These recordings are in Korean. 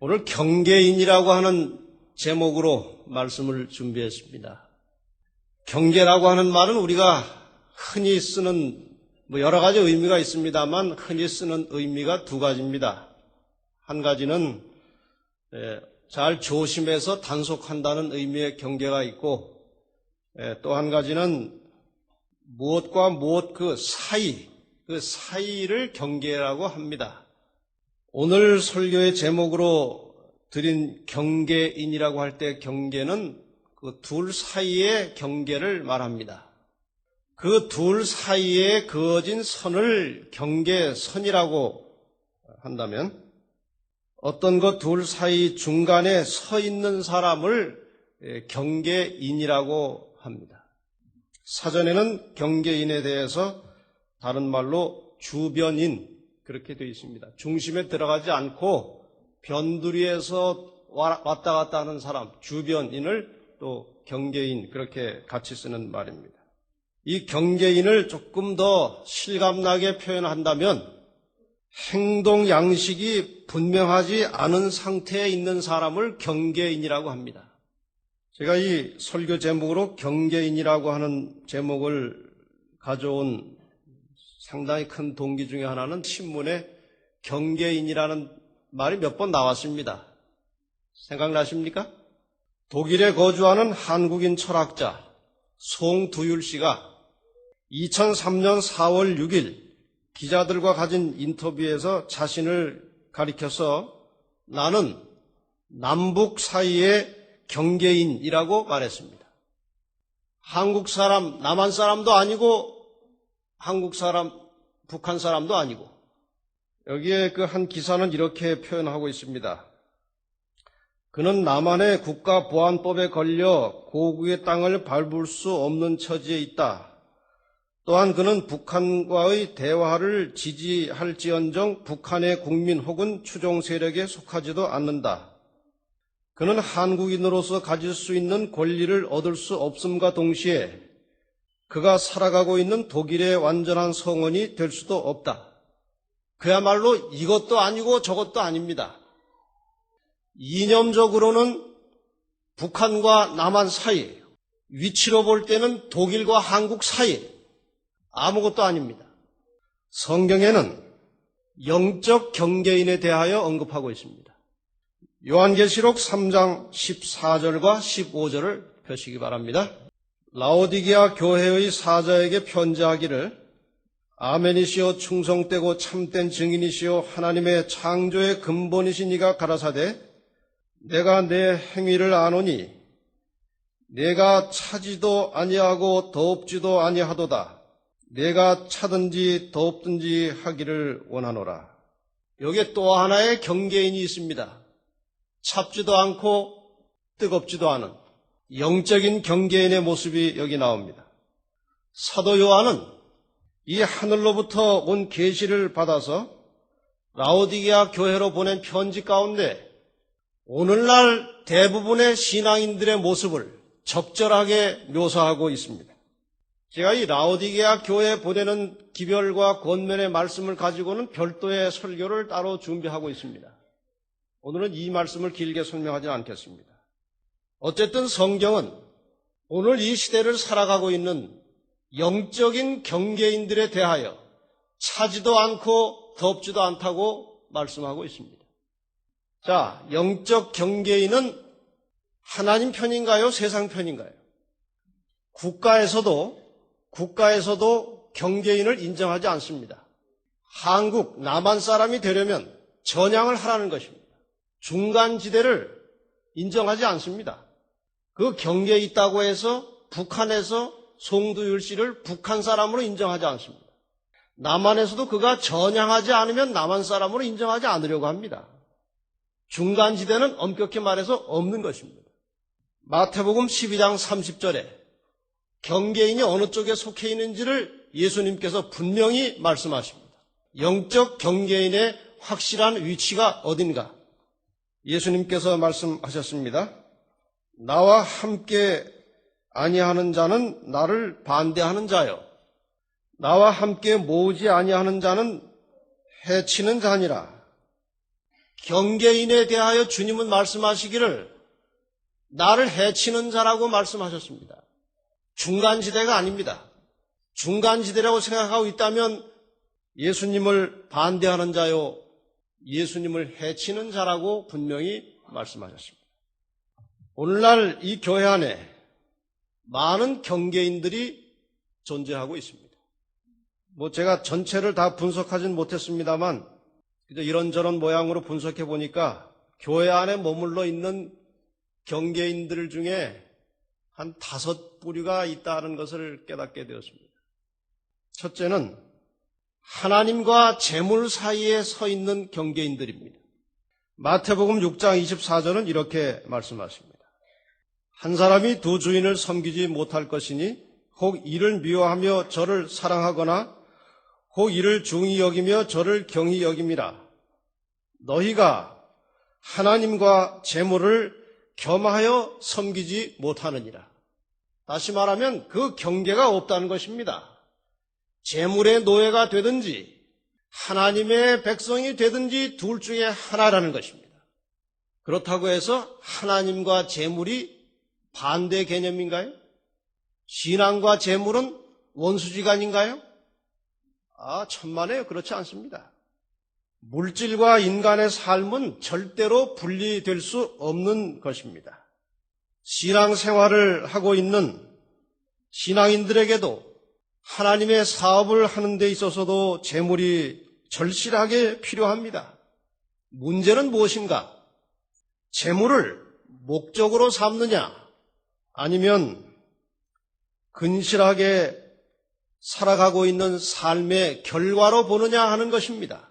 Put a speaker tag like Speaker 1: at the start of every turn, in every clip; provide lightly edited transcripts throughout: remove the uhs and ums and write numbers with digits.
Speaker 1: 오늘 경계인이라고 하는 제목으로 말씀을 준비했습니다. 경계라고 하는 말은 우리가 흔히 쓰는 여러 가지 의미가 있습니다만 흔히 쓰는 의미가 두 가지입니다. 한 가지는 잘 조심해서 단속한다는 의미의 경계가 있고, 또 한 가지는 무엇과 무엇 그 사이를 경계라고 합니다. 오늘 설교의 제목으로 드린 경계인이라고 할 때 경계는 그 둘 사이의 경계를 말합니다. 그 둘 사이에 그어진 선을 경계선이라고 한다면 어떤 것 둘 사이 중간에 서 있는 사람을 경계인이라고 합니다. 사전에는 경계인에 대해서 다른 말로 주변인 그렇게 되어 있습니다. 중심에 들어가지 않고 변두리에서 왔다 갔다 하는 사람, 주변인을 또 경계인 그렇게 같이 쓰는 말입니다. 이 경계인을 조금 더 실감나게 표현한다면 행동 양식이 분명하지 않은 상태에 있는 사람을 경계인이라고 합니다. 제가 이 설교 제목으로 경계인이라고 하는 제목을 가져온 상당히 큰 동기 중에 하나는 신문에 경계인이라는 말이 몇 번 나왔습니다. 생각나십니까? 독일에 거주하는 한국인 철학자 송두율 씨가 2003년 4월 6일 기자들과 가진 인터뷰에서 자신을 가리켜서 나는 남북 사이의 경계인이라고 말했습니다. 한국 사람, 남한 사람도 아니고 한국 사람, 북한 사람도 아니고. 여기에 그 한 기사는 이렇게 표현하고 있습니다. 그는 남한의 국가보안법에 걸려 고국의 땅을 밟을 수 없는 처지에 있다. 또한 그는 북한과의 대화를 지지할지언정 북한의 국민 혹은 추종 세력에 속하지도 않는다. 그는 한국인으로서 가질 수 있는 권리를 얻을 수 없음과 동시에 그가 살아가고 있는 독일의 완전한 성원이 될 수도 없다. 그야말로 이것도 아니고 저것도 아닙니다. 이념적으로는 북한과 남한 사이예요. 위치로 볼 때는 독일과 한국 사이예요. 아무것도 아닙니다. 성경에는 영적 경계인에 대하여 언급하고 있습니다. 요한계시록 3장 14절과 15절을 펴시기 바랍니다. 라오디게아 교회의 사자에게 편지하기를 아멘이시오 충성되고 참된 증인이시오 하나님의 창조의 근본이신 이가 가라사대 내가 내 행위를 아노니 내가 차지도 아니하고 더없지도 아니하도다. 내가 차든지 더없든지 하기를 원하노라. 여기에 또 하나의 경계인이 있습니다. 찹지도 않고 뜨겁지도 않은 영적인 경계인의 모습이 여기 나옵니다. 사도 요한은 이 하늘로부터 온 계시를 받아서 라오디게아 교회로 보낸 편지 가운데 오늘날 대부분의 신앙인들의 모습을 적절하게 묘사하고 있습니다. 제가 이 라오디게아 교회에 보내는 기별과 권면의 말씀을 가지고는 별도의 설교를 따로 준비하고 있습니다. 오늘은 이 말씀을 길게 설명하지는 않겠습니다. 어쨌든 성경은 오늘 이 시대를 살아가고 있는 영적인 경계인들에 대하여 차지도 않고 덥지도 않다고 말씀하고 있습니다. 자, 영적 경계인은 하나님 편인가요? 세상 편인가요? 국가에서도 경계인을 인정하지 않습니다. 한국, 남한 사람이 되려면 전향을 하라는 것입니다. 중간지대를 인정하지 않습니다. 그 경계에 있다고 해서 북한에서 송두율 씨를 북한 사람으로 인정하지 않습니다. 남한에서도 그가 전향하지 않으면 남한 사람으로 인정하지 않으려고 합니다. 중간지대는 엄격히 말해서 없는 것입니다. 마태복음 12장 30절에 경계인이 어느 쪽에 속해 있는지를 예수님께서 분명히 말씀하십니다. 영적 경계인의 확실한 위치가 어딘가? 예수님께서 말씀하셨습니다. 나와 함께 아니하는 자는 나를 반대하는 자요. 나와 함께 모으지 아니하는 자는 해치는 자니라. 경계인에 대하여 주님은 말씀하시기를 나를 해치는 자라고 말씀하셨습니다. 중간지대가 아닙니다. 중간지대라고 생각하고 있다면 예수님을 반대하는 자요, 예수님을 해치는 자라고 분명히 말씀하셨습니다. 오늘날 이 교회 안에 많은 경계인들이 존재하고 있습니다. 제가 전체를 다 분석하진 못했습니다만 이런저런 모양으로 분석해 보니까 교회 안에 머물러 있는 경계인들 중에 한 5부류가 있다는 것을 깨닫게 되었습니다. 첫째는 하나님과 재물 사이에 서 있는 경계인들입니다. 마태복음 6장 24절은 이렇게 말씀하십니다. 한 사람이 두 주인을 섬기지 못할 것이니 혹 이를 미워하며 저를 사랑하거나 혹 이를 중히 여기며 저를 경히 여김이라. 너희가 하나님과 재물을 겸하여 섬기지 못하느니라. 다시 말하면 그 경계가 없다는 것입니다. 재물의 노예가 되든지 하나님의 백성이 되든지 둘 중에 하나라는 것입니다. 그렇다고 해서 하나님과 재물이 반대 개념인가요? 신앙과 재물은 원수지간인가요? 천만에요. 그렇지 않습니다. 물질과 인간의 삶은 절대로 분리될 수 없는 것입니다. 신앙생활을 하고 있는 신앙인들에게도 하나님의 사업을 하는 데 있어서도 재물이 절실하게 필요합니다. 문제는 무엇인가? 재물을 목적으로 삼느냐, 아니면 근실하게 살아가고 있는 삶의 결과로 보느냐 하는 것입니다.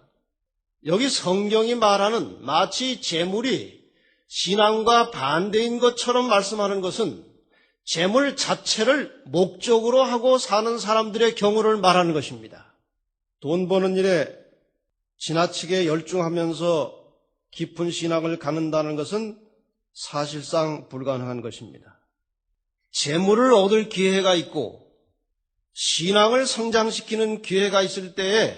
Speaker 1: 여기 성경이 말하는 마치 재물이 신앙과 반대인 것처럼 말씀하는 것은 재물 자체를 목적으로 하고 사는 사람들의 경우를 말하는 것입니다. 돈 버는 일에 지나치게 열중하면서 깊은 신앙을 갖는다는 것은 사실상 불가능한 것입니다. 재물을 얻을 기회가 있고 신앙을 성장시키는 기회가 있을 때에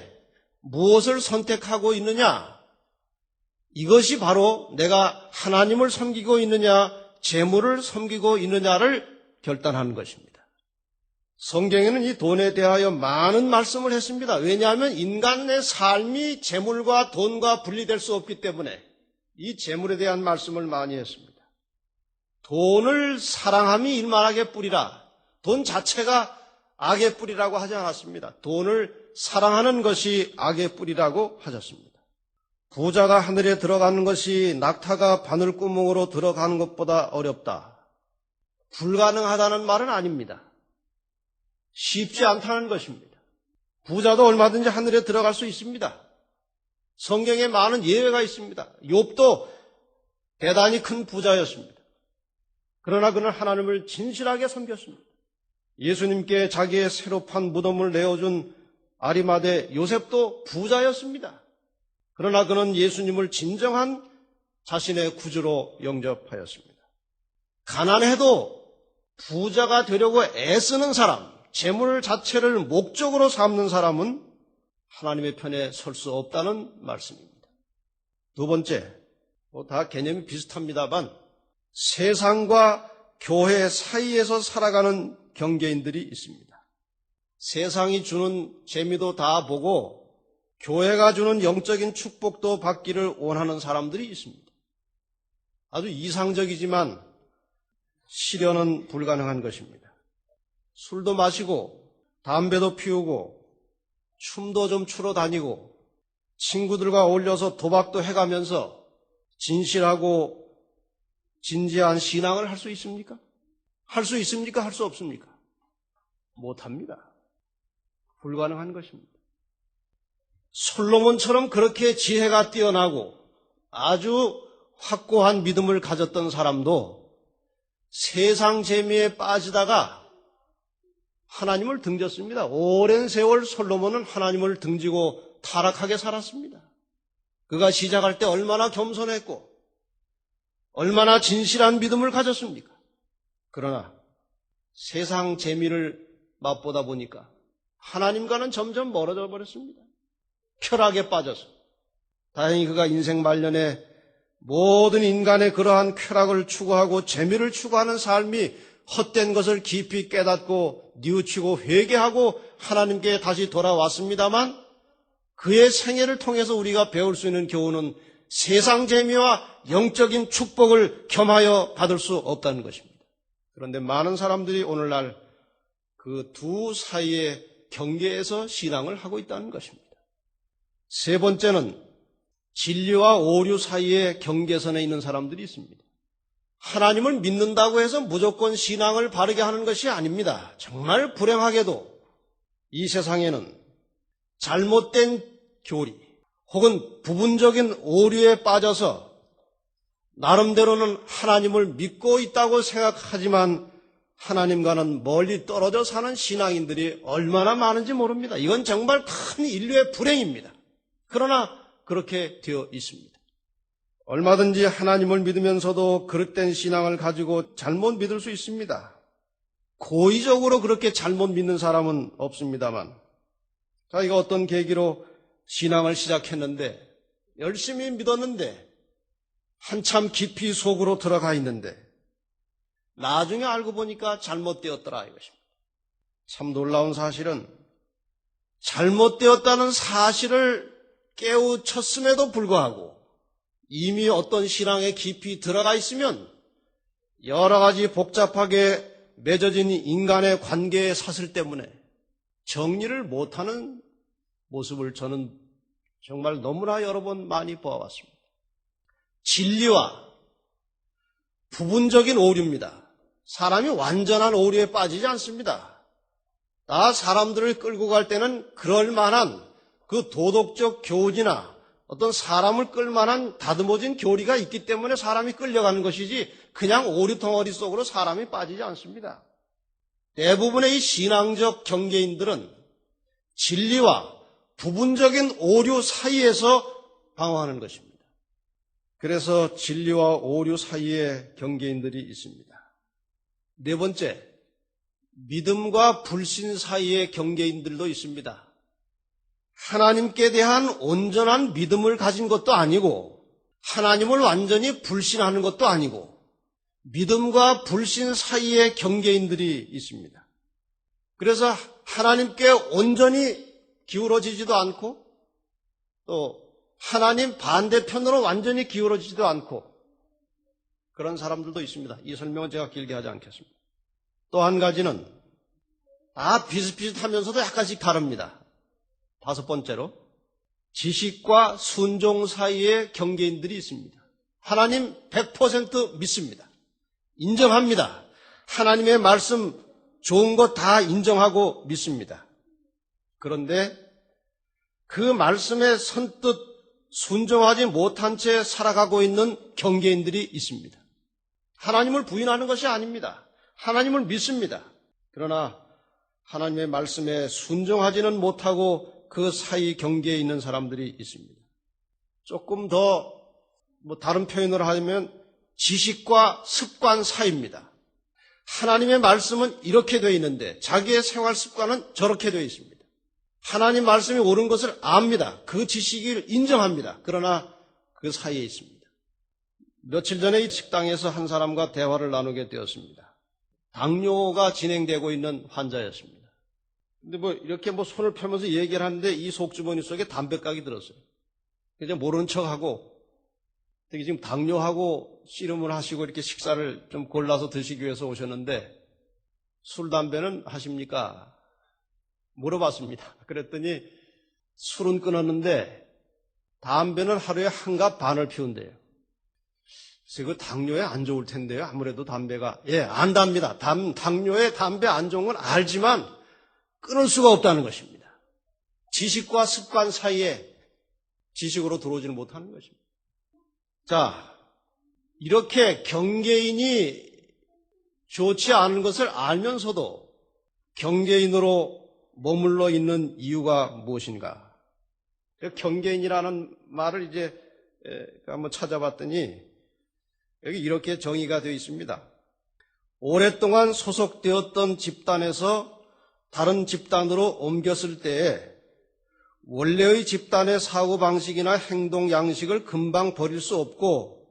Speaker 1: 무엇을 선택하고 있느냐? 이것이 바로 내가 하나님을 섬기고 있느냐, 재물을 섬기고 있느냐를 결단하는 것입니다. 성경에는 이 돈에 대하여 많은 말씀을 했습니다. 왜냐하면 인간의 삶이 재물과 돈과 분리될 수 없기 때문에 이 재물에 대한 말씀을 많이 했습니다. 돈을 사랑함이 일만하게 뿌리라. 돈 자체가 악의 뿌리라고 하지 않았습니다. 돈을 사랑하는 것이 악의 뿌리라고 하셨습니다. 부자가 하늘에 들어가는 것이 낙타가 바늘구멍으로 들어가는 것보다 어렵다. 불가능하다는 말은 아닙니다. 쉽지 않다는 것입니다. 부자도 얼마든지 하늘에 들어갈 수 있습니다. 성경에 많은 예외가 있습니다. 욥도 대단히 큰 부자였습니다. 그러나 그는 하나님을 진실하게 섬겼습니다. 예수님께 자기의 새로 판 무덤을 내어준 아리마대 요셉도 부자였습니다. 그러나 그는 예수님을 진정한 자신의 구주로 영접하였습니다. 가난해도 부자가 되려고 애쓰는 사람, 재물 자체를 목적으로 삼는 사람은 하나님의 편에 설 수 없다는 말씀입니다. 두 번째, 다 개념이 비슷합니다만 세상과 교회 사이에서 살아가는 경계인들이 있습니다. 세상이 주는 재미도 다 보고 교회가 주는 영적인 축복도 받기를 원하는 사람들이 있습니다. 아주 이상적이지만 실현은 불가능한 것입니다. 술도 마시고 담배도 피우고 춤도 좀 추러 다니고 친구들과 어울려서 도박도 해가면서 진실하고 진지한 신앙을 할 수 있습니까? 할 수 있습니까? 할 수 없습니까? 못합니다. 불가능한 것입니다. 솔로몬처럼 그렇게 지혜가 뛰어나고 아주 확고한 믿음을 가졌던 사람도 세상 재미에 빠지다가 하나님을 등졌습니다. 오랜 세월 솔로몬은 하나님을 등지고 타락하게 살았습니다. 그가 시작할 때 얼마나 겸손했고 얼마나 진실한 믿음을 가졌습니까? 그러나 세상 재미를 맛보다 보니까 하나님과는 점점 멀어져 버렸습니다. 쾌락에 빠져서 다행히 그가 인생 말년에 모든 인간의 그러한 쾌락을 추구하고 재미를 추구하는 삶이 헛된 것을 깊이 깨닫고 뉘우치고 회개하고 하나님께 다시 돌아왔습니다만, 그의 생애를 통해서 우리가 배울 수 있는 교훈은 세상 재미와 영적인 축복을 겸하여 받을 수 없다는 것입니다. 그런데 많은 사람들이 오늘날 그 두 사이의 경계에서 신앙을 하고 있다는 것입니다. 세 번째는 진리와 오류 사이의 경계선에 있는 사람들이 있습니다. 하나님을 믿는다고 해서 무조건 신앙을 바르게 하는 것이 아닙니다. 정말 불행하게도 이 세상에는 잘못된 교리 혹은 부분적인 오류에 빠져서 나름대로는 하나님을 믿고 있다고 생각하지만 하나님과는 멀리 떨어져 사는 신앙인들이 얼마나 많은지 모릅니다. 이건 정말 큰 인류의 불행입니다. 그러나 그렇게 되어 있습니다. 얼마든지 하나님을 믿으면서도 그릇된 신앙을 가지고 잘못 믿을 수 있습니다. 고의적으로 그렇게 잘못 믿는 사람은 없습니다만, 자기가 어떤 계기로 신앙을 시작했는데 열심히 믿었는데 한참 깊이 속으로 들어가 있는데 나중에 알고 보니까 잘못되었더라 이것입니다. 참 놀라운 사실은 잘못되었다는 사실을 깨우쳤음에도 불구하고 이미 어떤 신앙에 깊이 들어가 있으면 여러 가지 복잡하게 맺어진 인간의 관계의 사슬 때문에 정리를 못하는 모습을 저는 정말 너무나 여러 번 많이 보아왔습니다. 진리와 부분적인 오류입니다. 사람이 완전한 오류에 빠지지 않습니다. 다 사람들을 끌고 갈 때는 그럴 만한 그 도덕적 교훈이나 어떤 사람을 끌만한 다듬어진 교리가 있기 때문에 사람이 끌려가는 것이지 그냥 오류덩어리 속으로 사람이 빠지지 않습니다. 대부분의 이 신앙적 경계인들은 진리와 부분적인 오류 사이에서 방황하는 것입니다. 그래서 진리와 오류 사이에 경계인들이 있습니다. 네 번째, 믿음과 불신 사이의 경계인들도 있습니다. 하나님께 대한 온전한 믿음을 가진 것도 아니고 하나님을 완전히 불신하는 것도 아니고 믿음과 불신 사이의 경계인들이 있습니다. 그래서 하나님께 온전히 기울어지지도 않고 또 하나님 반대편으로 완전히 기울어지지도 않고 그런 사람들도 있습니다. 이 설명은 제가 길게 하지 않겠습니다. 또 한 가지는 다 비슷비슷하면서도 약간씩 다릅니다. 다섯 번째로 지식과 순종 사이의 경계인들이 있습니다. 하나님 100% 믿습니다. 인정합니다. 하나님의 말씀 좋은 거 다 인정하고 믿습니다. 그런데 그 말씀에 선뜻 순종하지 못한 채 살아가고 있는 경계인들이 있습니다. 하나님을 부인하는 것이 아닙니다. 하나님을 믿습니다. 그러나 하나님의 말씀에 순종하지는 못하고 그 사이 경계에 있는 사람들이 있습니다. 조금 더 다른 표현으로 하면 지식과 습관 사이입니다. 하나님의 말씀은 이렇게 되어 있는데 자기의 생활 습관은 저렇게 되어 있습니다. 하나님 말씀이 옳은 것을 압니다. 그 지식을 인정합니다. 그러나 그 사이에 있습니다. 며칠 전에 이 식당에서 한 사람과 대화를 나누게 되었습니다. 당뇨가 진행되고 있는 환자였습니다. 근데 이렇게 손을 펴면서 얘기를 하는데 이 속주머니 속에 담배각이 들었어요. 그래서 모르는 척하고 되게 지금 당뇨하고 씨름을 하시고 이렇게 식사를 좀 골라서 드시기 위해서 오셨는데 술, 담배는 하십니까? 물어봤습니다. 그랬더니 술은 끊었는데 담배는 하루에 한 갑 반을 피운대요. 그래서 그 당뇨에 안 좋을 텐데요. 아무래도 담배가. 예, 안답니다. 당뇨에 담배 안 좋은 건 알지만 끊을 수가 없다는 것입니다. 지식과 습관 사이에 지식으로 들어오지는 못하는 것입니다. 자, 이렇게 경계인이 좋지 않은 것을 알면서도 경계인으로 머물러 있는 이유가 무엇인가? 경계인이라는 말을 이제 한번 찾아봤더니 여기 이렇게 정의가 되어 있습니다. 오랫동안 소속되었던 집단에서 다른 집단으로 옮겼을 때에 원래의 집단의 사고방식이나 행동 양식을 금방 버릴 수 없고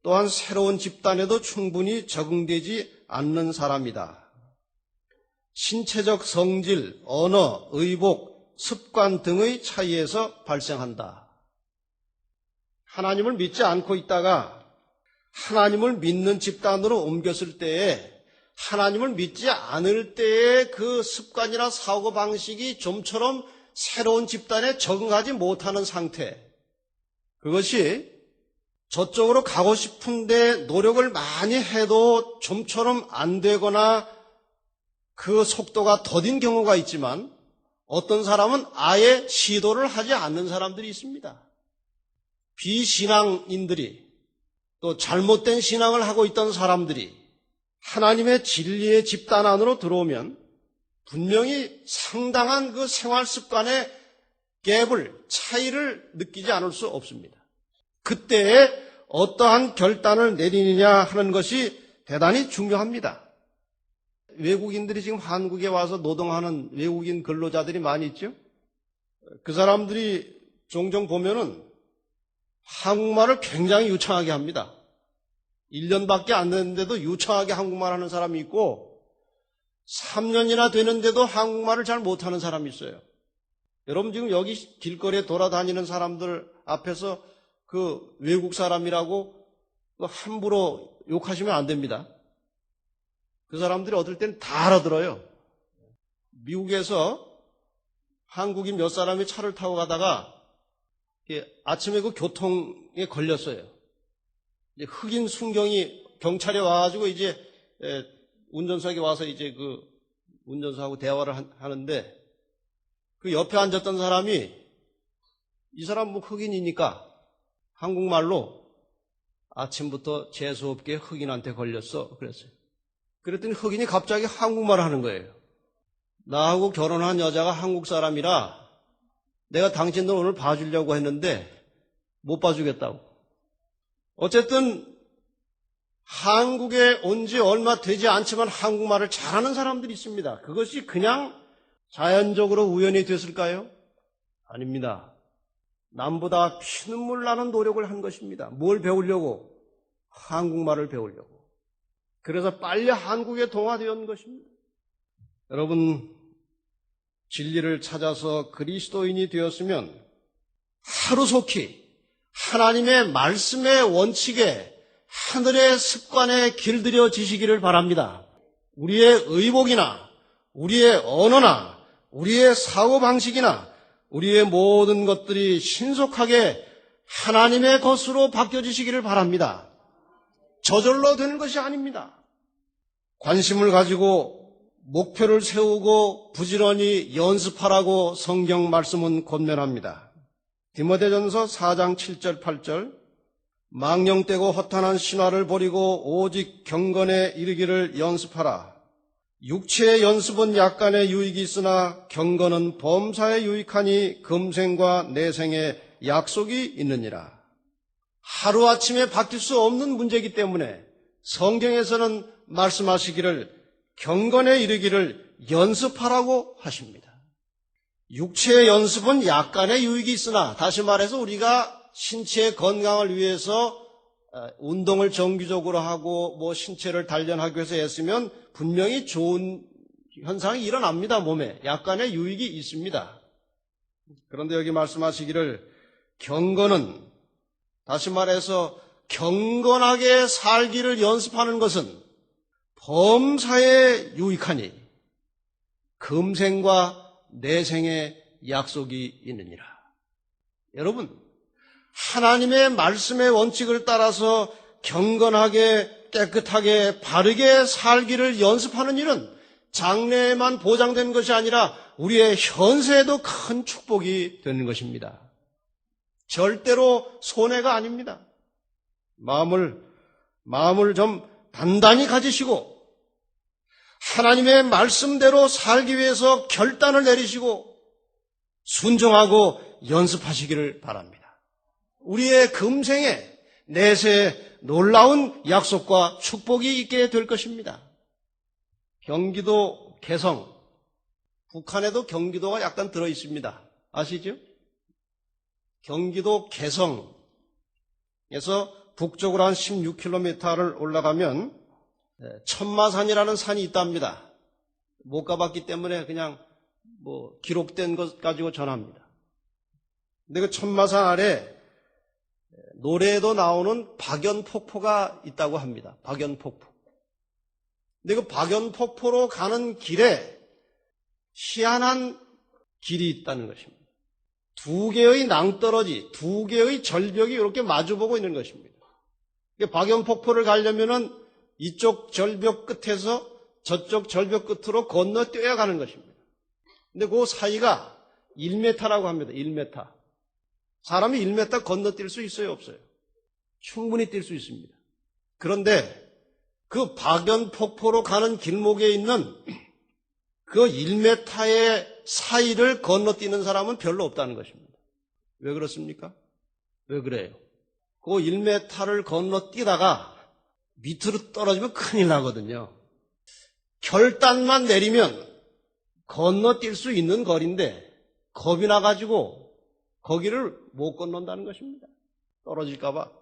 Speaker 1: 또한 새로운 집단에도 충분히 적응되지 않는 사람이다. 신체적 성질, 언어, 의복, 습관 등의 차이에서 발생한다. 하나님을 믿지 않고 있다가 하나님을 믿는 집단으로 옮겼을 때에 하나님을 믿지 않을 때의 그 습관이나 사고방식이 좀처럼 새로운 집단에 적응하지 못하는 상태, 그것이 저쪽으로 가고 싶은데 노력을 많이 해도 좀처럼 안 되거나 그 속도가 더딘 경우가 있지만 어떤 사람은 아예 시도를 하지 않는 사람들이 있습니다. 비신앙인들이 또 잘못된 신앙을 하고 있던 사람들이 하나님의 진리의 집단 안으로 들어오면 분명히 상당한 그 생활 습관의 갭을, 차이를 느끼지 않을 수 없습니다. 그때에 어떠한 결단을 내리느냐 하는 것이 대단히 중요합니다. 외국인들이 지금 한국에 와서 노동하는 외국인 근로자들이 많이 있죠. 그 사람들이 종종 보면은 한국말을 굉장히 유창하게 합니다. 1년밖에 안 됐는데도 유창하게 한국말 하는 사람이 있고 3년이나 되는데도 한국말을 잘 못하는 사람이 있어요. 여러분 지금 여기 길거리에 돌아다니는 사람들 앞에서 그 외국 사람이라고 함부로 욕하시면 안 됩니다. 그 사람들이 어떨 때는 다 알아들어요. 미국에서 한국인 몇 사람이 차를 타고 가다가 아침에 그 교통에 걸렸어요. 이제 흑인 순경이 경찰에 와가지고 이제 운전석에 와서 이제 그 운전사하고 대화를 하는데 그 옆에 앉았던 사람이 이 사람 뭐 흑인이니까 한국말로 아침부터 재수없게 흑인한테 걸렸어 그랬어요. 그랬더니 흑인이 갑자기 한국말을 하는 거예요. 나하고 결혼한 여자가 한국 사람이라 내가 당신들 오늘 봐주려고 했는데 못 봐주겠다고. 어쨌든 한국에 온 지 얼마 되지 않지만 한국말을 잘하는 사람들이 있습니다. 그것이 그냥 자연적으로 우연히 됐을까요? 아닙니다. 남보다 피눈물 나는 노력을 한 것입니다. 뭘 배우려고? 한국말을 배우려고. 그래서 빨리 한국에 동화되었는 것입니다. 여러분, 진리를 찾아서 그리스도인이 되었으면 하루속히 하나님의 말씀의 원칙에 하늘의 습관에 길들여지시기를 바랍니다. 우리의 의복이나 우리의 언어나 우리의 사고방식이나 우리의 모든 것들이 신속하게 하나님의 것으로 바뀌어지시기를 바랍니다. 저절로 되는 것이 아닙니다. 관심을 가지고 목표를 세우고 부지런히 연습하라고 성경 말씀은 권면합니다. 디모데전서 4장 7절 8절 망령되고 허탄한 신화를 버리고 오직 경건에 이르기를 연습하라. 육체의 연습은 약간의 유익이 있으나 경건은 범사에 유익하니 금생과 내생에 약속이 있느니라. 하루아침에 바뀔 수 없는 문제이기 때문에 성경에서는 말씀하시기를 경건에 이르기를 연습하라고 하십니다. 육체의 연습은 약간의 유익이 있으나 다시 말해서 우리가 신체의 건강을 위해서 운동을 정기적으로 하고 뭐 신체를 단련하기 위해서 애쓰면 분명히 좋은 현상이 일어납니다. 몸에 약간의 유익이 있습니다. 그런데 여기 말씀하시기를 경건은 다시 말해서 경건하게 살기를 연습하는 것은 범사에 유익하니 금생과 내생에 약속이 있느니라. 여러분, 하나님의 말씀의 원칙을 따라서 경건하게 깨끗하게 바르게 살기를 연습하는 일은 장래에만 보장되는 것이 아니라 우리의 현세에도 큰 축복이 되는 것입니다. 절대로 손해가 아닙니다. 마음을 좀 단단히 가지시고 하나님의 말씀대로 살기 위해서 결단을 내리시고 순종하고 연습하시기를 바랍니다. 우리의 금생에 내세에 놀라운 약속과 축복이 있게 될 것입니다. 경기도 개성, 북한에도 경기도가 약간 들어 있습니다. 아시죠? 경기도 개성에서 북쪽으로 한 16km를 올라가면 천마산이라는 산이 있답니다. 못 가봤기 때문에 그냥 기록된 것 가지고 전합니다. 근데 그 천마산 아래 노래에도 나오는 박연폭포가 있다고 합니다. 박연폭포. 근데 그 박연폭포로 가는 길에 희한한 길이 있다는 것입니다. 두 개의 낭떠러지, 두 개의 절벽이 이렇게 마주보고 있는 것입니다. 박연폭포를 가려면은 이쪽 절벽 끝에서 저쪽 절벽 끝으로 건너뛰어야 가는 것입니다. 근데 그 사이가 1m라고 합니다. 1m. 사람이 1m 건너뛸 수 있어요, 없어요? 충분히 뛸 수 있습니다. 그런데 그 박연폭포로 가는 길목에 있는 그 1m의 사이를 건너뛰는 사람은 별로 없다는 것입니다. 왜 그렇습니까? 왜 그래요? 그 1m를 건너뛰다가 밑으로 떨어지면 큰일 나거든요. 결단만 내리면 건너뛸 수 있는 거리인데 겁이 나가지고 거기를 못 건넌다는 것입니다. 떨어질까 봐.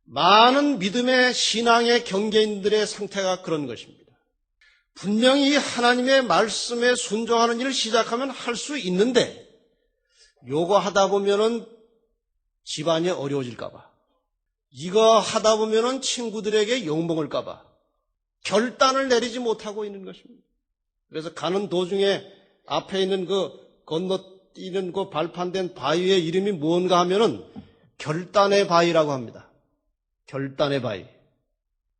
Speaker 1: 많은 믿음의 신앙의 경계인들의 상태가 그런 것입니다. 분명히 하나님의 말씀에 순종하는 일을 시작하면 할 수 있는데 요거 하다 보면은 집안이 어려워질까 봐. 이거 하다 보면은 친구들에게 욕먹을까 봐. 결단을 내리지 못하고 있는 것입니다. 그래서 가는 도중에 앞에 있는 그 건너뛰는 그 발판된 바위의 이름이 뭔가 하면은 결단의 바위라고 합니다. 결단의 바위.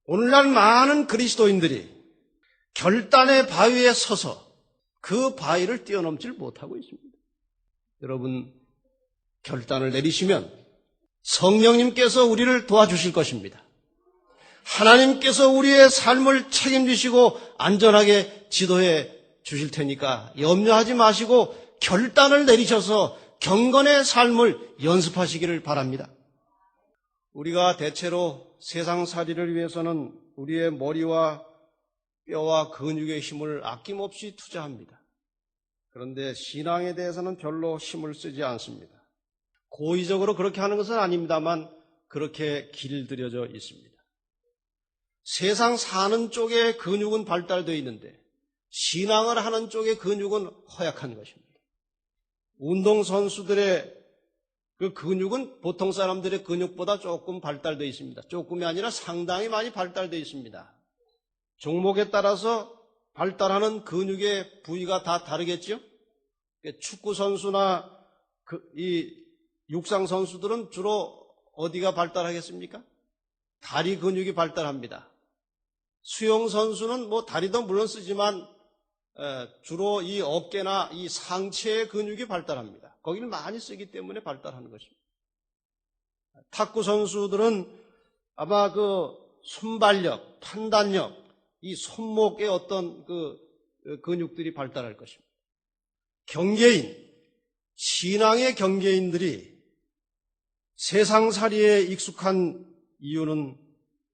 Speaker 1: 오늘날 많은 그리스도인들이 결단의 바위에 서서 그 바위를 뛰어넘질 못하고 있습니다. 여러분, 결단을 내리시면 성령님께서 우리를 도와주실 것입니다. 하나님께서 우리의 삶을 책임지시고 안전하게 지도해 주실 테니까 염려하지 마시고 결단을 내리셔서 경건의 삶을 연습하시기를 바랍니다. 우리가 대체로 세상살이를 위해서는 우리의 머리와 뼈와 근육의 힘을 아낌없이 투자합니다. 그런데 신앙에 대해서는 별로 힘을 쓰지 않습니다. 고의적으로 그렇게 하는 것은 아닙니다만 그렇게 길들여져 있습니다. 세상 사는 쪽에 근육은 발달되어 있는데 신앙을 하는 쪽의 근육은 허약한 것입니다. 운동선수들의 그 근육은 보통 사람들의 근육보다 조금 발달되어 있습니다. 조금이 아니라 상당히 많이 발달되어 있습니다. 종목에 따라서 발달하는 근육의 부위가 다 다르겠죠? 축구선수나 이 육상선수들은 주로 어디가 발달하겠습니까? 다리 근육이 발달합니다. 수영선수는 다리도 물론 쓰지만 주로 이 어깨나 이 상체의 근육이 발달합니다. 거기를 많이 쓰기 때문에 발달하는 것입니다. 탁구 선수들은 아마 그 순발력, 판단력, 이 손목의 어떤 그 근육들이 발달할 것입니다. 경계인, 신앙의 경계인들이 세상살이에 익숙한 이유는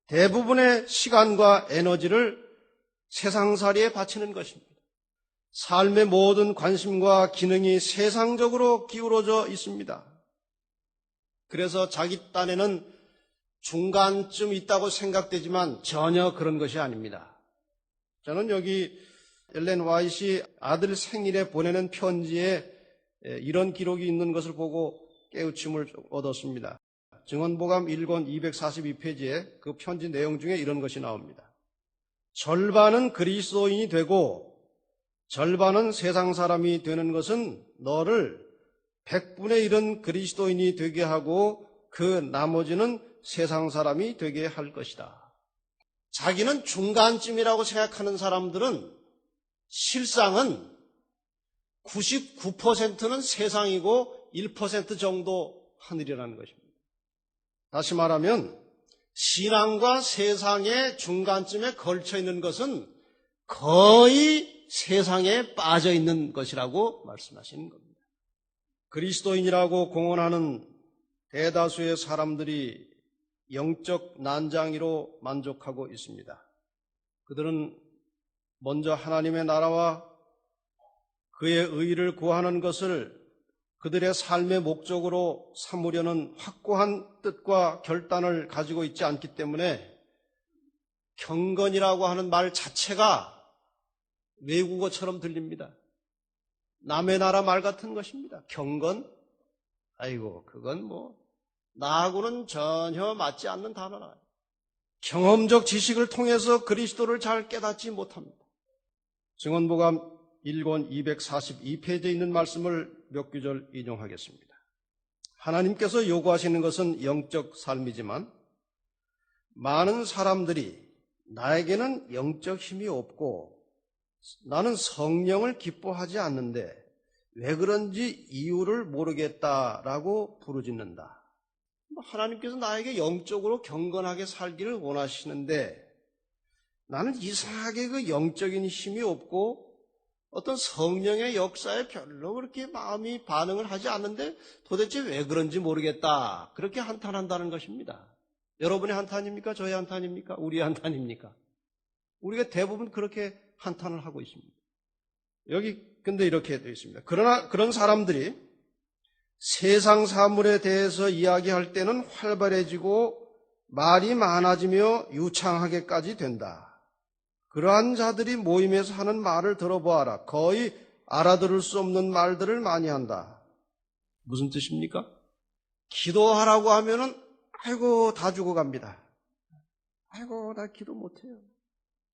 Speaker 1: 대부분의 시간과 에너지를 세상살이에 바치는 것입니다. 삶의 모든 관심과 기능이 세상적으로 기울어져 있습니다. 그래서 자기 딴에는 중간쯤 있다고 생각되지만 전혀 그런 것이 아닙니다. 저는 여기 엘렌 화이트이 아들 생일에 보내는 편지에 이런 기록이 있는 것을 보고 깨우침을 얻었습니다. 증언보감 1권 242페이지에 그 편지 내용 중에 이런 것이 나옵니다. 절반은 그리스도인이 되고 절반은 세상 사람이 되는 것은 너를 100분의 1은 그리스도인이 되게 하고 그 나머지는 세상 사람이 되게 할 것이다. 자기는 중간쯤이라고 생각하는 사람들은 실상은 99%는 세상이고 1% 정도 하늘이라는 것입니다. 다시 말하면 신앙과 세상의 중간쯤에 걸쳐 있는 것은 거의 세상에 빠져 있는 것이라고 말씀하시는 겁니다. 그리스도인이라고 공언하는 대다수의 사람들이 영적 난장이로 만족하고 있습니다. 그들은 먼저 하나님의 나라와 그의 의를 구하는 것을 그들의 삶의 목적으로 삼으려는 확고한 뜻과 결단을 가지고 있지 않기 때문에 경건이라고 하는 말 자체가 외국어처럼 들립니다. 남의 나라 말 같은 것입니다. 경건? 아이고, 그건 나하고는 전혀 맞지 않는 단어라. 경험적 지식을 통해서 그리스도를 잘 깨닫지 못합니다. 증언보감 1권 242페이지에 있는 말씀을 몇 구절 인용하겠습니다. 하나님께서 요구하시는 것은 영적 삶이지만 많은 사람들이 나에게는 영적 힘이 없고 나는 성령을 기뻐하지 않는데 왜 그런지 이유를 모르겠다라고 부르짖는다. 하나님께서 나에게 영적으로 경건하게 살기를 원하시는데 나는 이상하게 그 영적인 힘이 없고 어떤 성령의 역사에 별로 그렇게 마음이 반응을 하지 않는데 도대체 왜 그런지 모르겠다. 그렇게 한탄한다는 것입니다. 여러분의 한탄입니까? 저의 한탄입니까? 우리의 한탄입니까? 우리가 대부분 그렇게 한탄을 하고 있습니다. 여기 근데 이렇게 되어 있습니다. 그러나 그런 사람들이 세상 사물에 대해서 이야기할 때는 활발해지고 말이 많아지며 유창하게까지 된다. 그러한 자들이 모임에서 하는 말을 들어보아라. 거의 알아들을 수 없는 말들을 많이 한다. 무슨 뜻입니까? 기도하라고 하면은 아이고 다 죽어갑니다. 아이고 나 기도 못해요.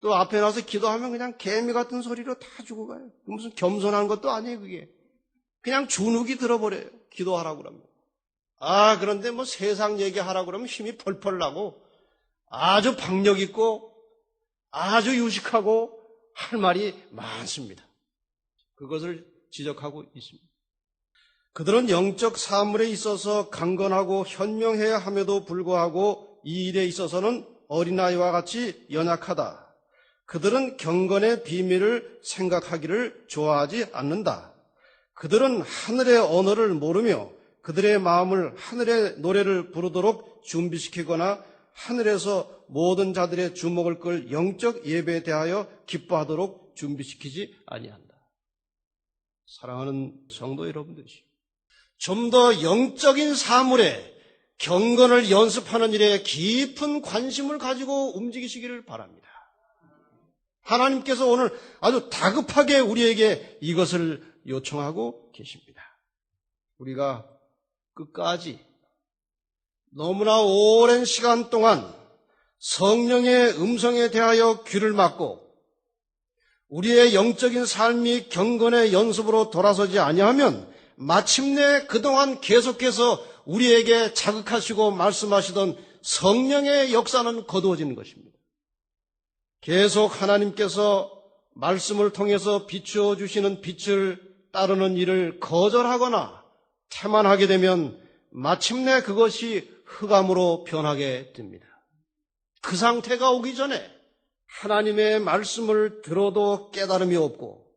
Speaker 1: 또 앞에 나서 기도하면 그냥 개미 같은 소리로 다 죽어가요. 무슨 겸손한 것도 아니에요 그게. 그냥 주눅이 들어버려요. 기도하라고 그러면. 그런데 세상 얘기하라고 그러면 힘이 펄펄 나고 아주 박력 있고 아주 유식하고 할 말이 많습니다. 그것을 지적하고 있습니다. 그들은 영적 사물에 있어서 강건하고 현명해야 함에도 불구하고 이 일에 있어서는 어린아이와 같이 연약하다. 그들은 경건의 비밀을 생각하기를 좋아하지 않는다. 그들은 하늘의 언어를 모르며 그들의 마음을 하늘의 노래를 부르도록 준비시키거나 하늘에서 모든 자들의 주목을 끌 영적 예배에 대하여 기뻐하도록 준비시키지 아니한다. 사랑하는 성도 여러분들이 좀 더 영적인 사물에 경건을 연습하는 일에 깊은 관심을 가지고 움직이시기를 바랍니다. 하나님께서 오늘 아주 다급하게 우리에게 이것을 요청하고 계십니다. 우리가 끝까지 너무나 오랜 시간 동안 성령의 음성에 대하여 귀를 막고 우리의 영적인 삶이 경건의 연습으로 돌아서지 아니하면 마침내 그동안 계속해서 우리에게 자극하시고 말씀하시던 성령의 역사는 거두어지는 것입니다. 계속 하나님께서 말씀을 통해서 비추어 주시는 빛을 따르는 일을 거절하거나 태만하게 되면 마침내 그것이 흑암으로 변하게 됩니다. 그 상태가 오기 전에 하나님의 말씀을 들어도 깨달음이 없고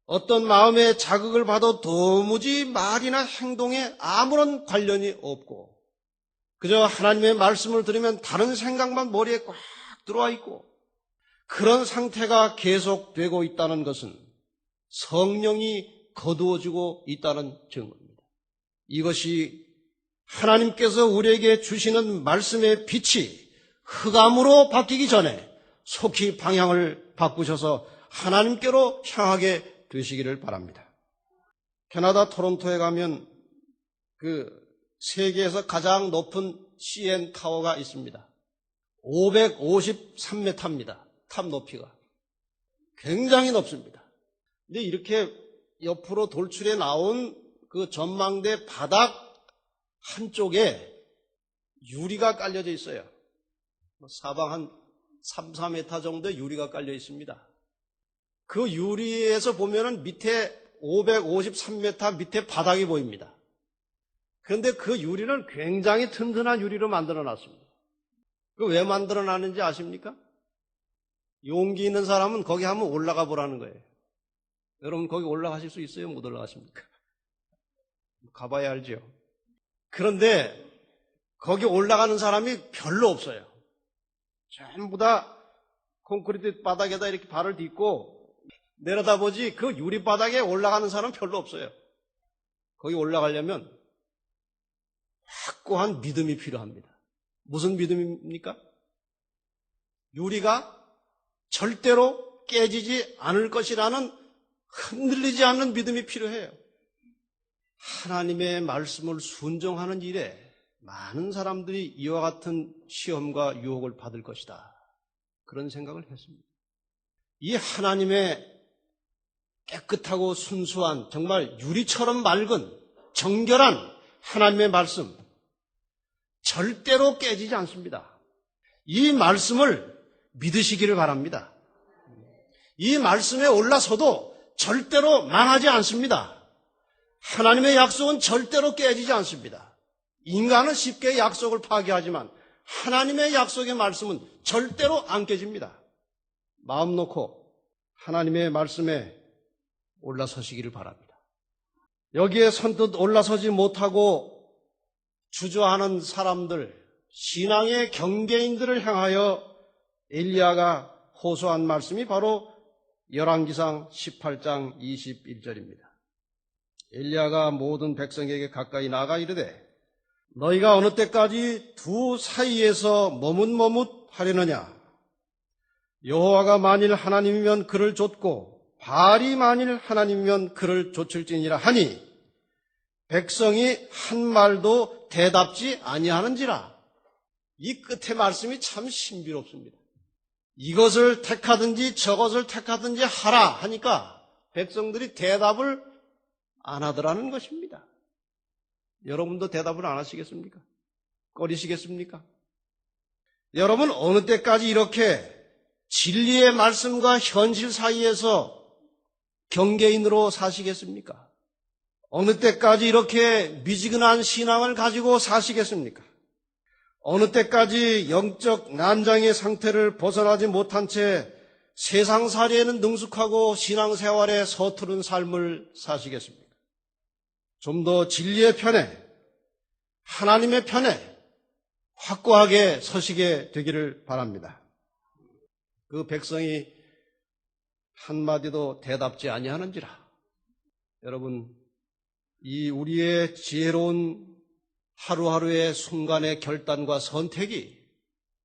Speaker 1: 어떤 마음의 자극을 받아 도무지 말이나 행동에 아무런 관련이 없고 그저 하나님의 말씀을 들으면 다른 생각만 머리에 꽉 들어와 있고 그런 상태가 계속되고 있다는 것은 성령이 거두어지고 있다는 증거입니다. 이것이 하나님께서 우리에게 주시는 말씀의 빛이 흑암으로 바뀌기 전에 속히 방향을 바꾸셔서 하나님께로 향하게 되시기를 바랍니다. 캐나다 토론토에 가면 그 세계에서 가장 높은 CN 타워가 있습니다. 553m입니다. 탑 높이가. 굉장히 높습니다. 근데 이렇게 옆으로 돌출해 나온 그 전망대 바닥 한쪽에 유리가 깔려져 있어요. 사방 한 3, 4m 정도의 유리가 깔려 있습니다. 그 유리에서 보면은 밑에 553m 밑에 바닥이 보입니다. 그런데 그 유리는 굉장히 튼튼한 유리로 만들어 놨습니다. 그 왜 만들어 놨는지 아십니까? 용기 있는 사람은 거기 한번 올라가 보라는 거예요. 여러분 거기 올라가실 수 있어요? 못 올라가십니까? 가봐야 알죠. 그런데 거기 올라가는 사람이 별로 없어요. 전부 다 콘크리트 바닥에다 이렇게 발을 딛고 내려다보지 그 유리 바닥에 올라가는 사람은 별로 없어요. 거기 올라가려면 확고한 믿음이 필요합니다. 무슨 믿음입니까? 유리가 절대로 깨지지 않을 것이라는 흔들리지 않는 믿음이 필요해요. 하나님의 말씀을 순종하는 일에 많은 사람들이 이와 같은 시험과 유혹을 받을 것이다. 그런 생각을 했습니다. 이 하나님의 깨끗하고 순수한 정말 유리처럼 맑은 정결한 하나님의 말씀 절대로 깨지지 않습니다. 이 말씀을 믿으시기를 바랍니다. 이 말씀에 올라서도 절대로 망하지 않습니다. 하나님의 약속은 절대로 깨지지 않습니다. 인간은 쉽게 약속을 파기하지만 하나님의 약속의 말씀은 절대로 안 깨집니다. 마음 놓고 하나님의 말씀에 올라서시기를 바랍니다. 여기에 선뜻 올라서지 못하고 주저하는 사람들, 신앙의 경계인들을 향하여 엘리야가 호소한 말씀이 바로 열왕기상 18장 21절입니다. 엘리야가 모든 백성에게 가까이 나가 이르되 너희가 어느 때까지 두 사이에서 머뭇머뭇하려느냐? 여호와가 만일 하나님이면 그를 좇고 바알이 만일 하나님이면 그를 좇을지니라 하니 백성이 한 말도 대답지 아니하는지라. 이 끝의 말씀이 참 신비롭습니다. 이것을 택하든지 저것을 택하든지 하라 하니까 백성들이 대답을 안 하더라는 것입니다. 여러분도 대답을 안 하시겠습니까? 꺼리시겠습니까? 여러분 어느 때까지 이렇게 진리의 말씀과 현실 사이에서 경계인으로 사시겠습니까? 어느 때까지 이렇게 미지근한 신앙을 가지고 사시겠습니까? 어느 때까지 영적 난장의 상태를 벗어나지 못한 채 세상살이에는 능숙하고 신앙생활에 서투른 삶을 사시겠습니까? 좀 더 진리의 편에, 하나님의 편에 확고하게 서시게 되기를 바랍니다. 그 백성이 한마디도 대답지 아니하는지라. 여러분, 이 우리의 지혜로운 하루하루의 순간의 결단과 선택이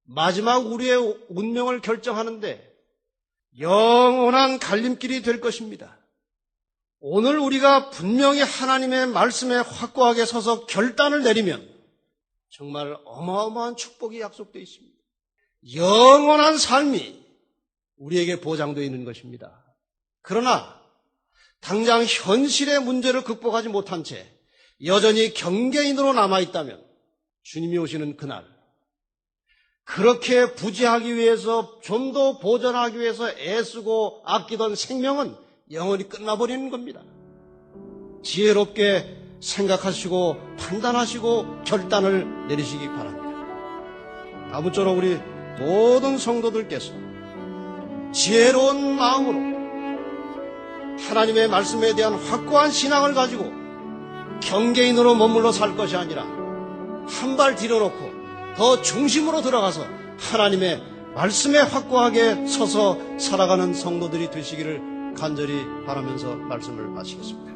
Speaker 1: 마지막 우리의 운명을 결정하는데 영원한 갈림길이 될 것입니다. 오늘 우리가 분명히 하나님의 말씀에 확고하게 서서 결단을 내리면 정말 어마어마한 축복이 약속되어 있습니다. 영원한 삶이 우리에게 보장되어 있는 것입니다. 그러나 당장 현실의 문제를 극복하지 못한 채 여전히 경계인으로 남아있다면 주님이 오시는 그날 그렇게 부지하기 위해서 좀 더 보존하기 위해서 애쓰고 아끼던 생명은 영원히 끝나버리는 겁니다. 지혜롭게 생각하시고 판단하시고 결단을 내리시기 바랍니다. 아무쪼록 우리 모든 성도들께서 지혜로운 마음으로 하나님의 말씀에 대한 확고한 신앙을 가지고 경계인으로 머물러 살 것이 아니라 한 발 뒤로 놓고 더 중심으로 들어가서 하나님의 말씀에 확고하게 서서 살아가는 성도들이 되시기를 간절히 바라면서 말씀을 마치겠습니다.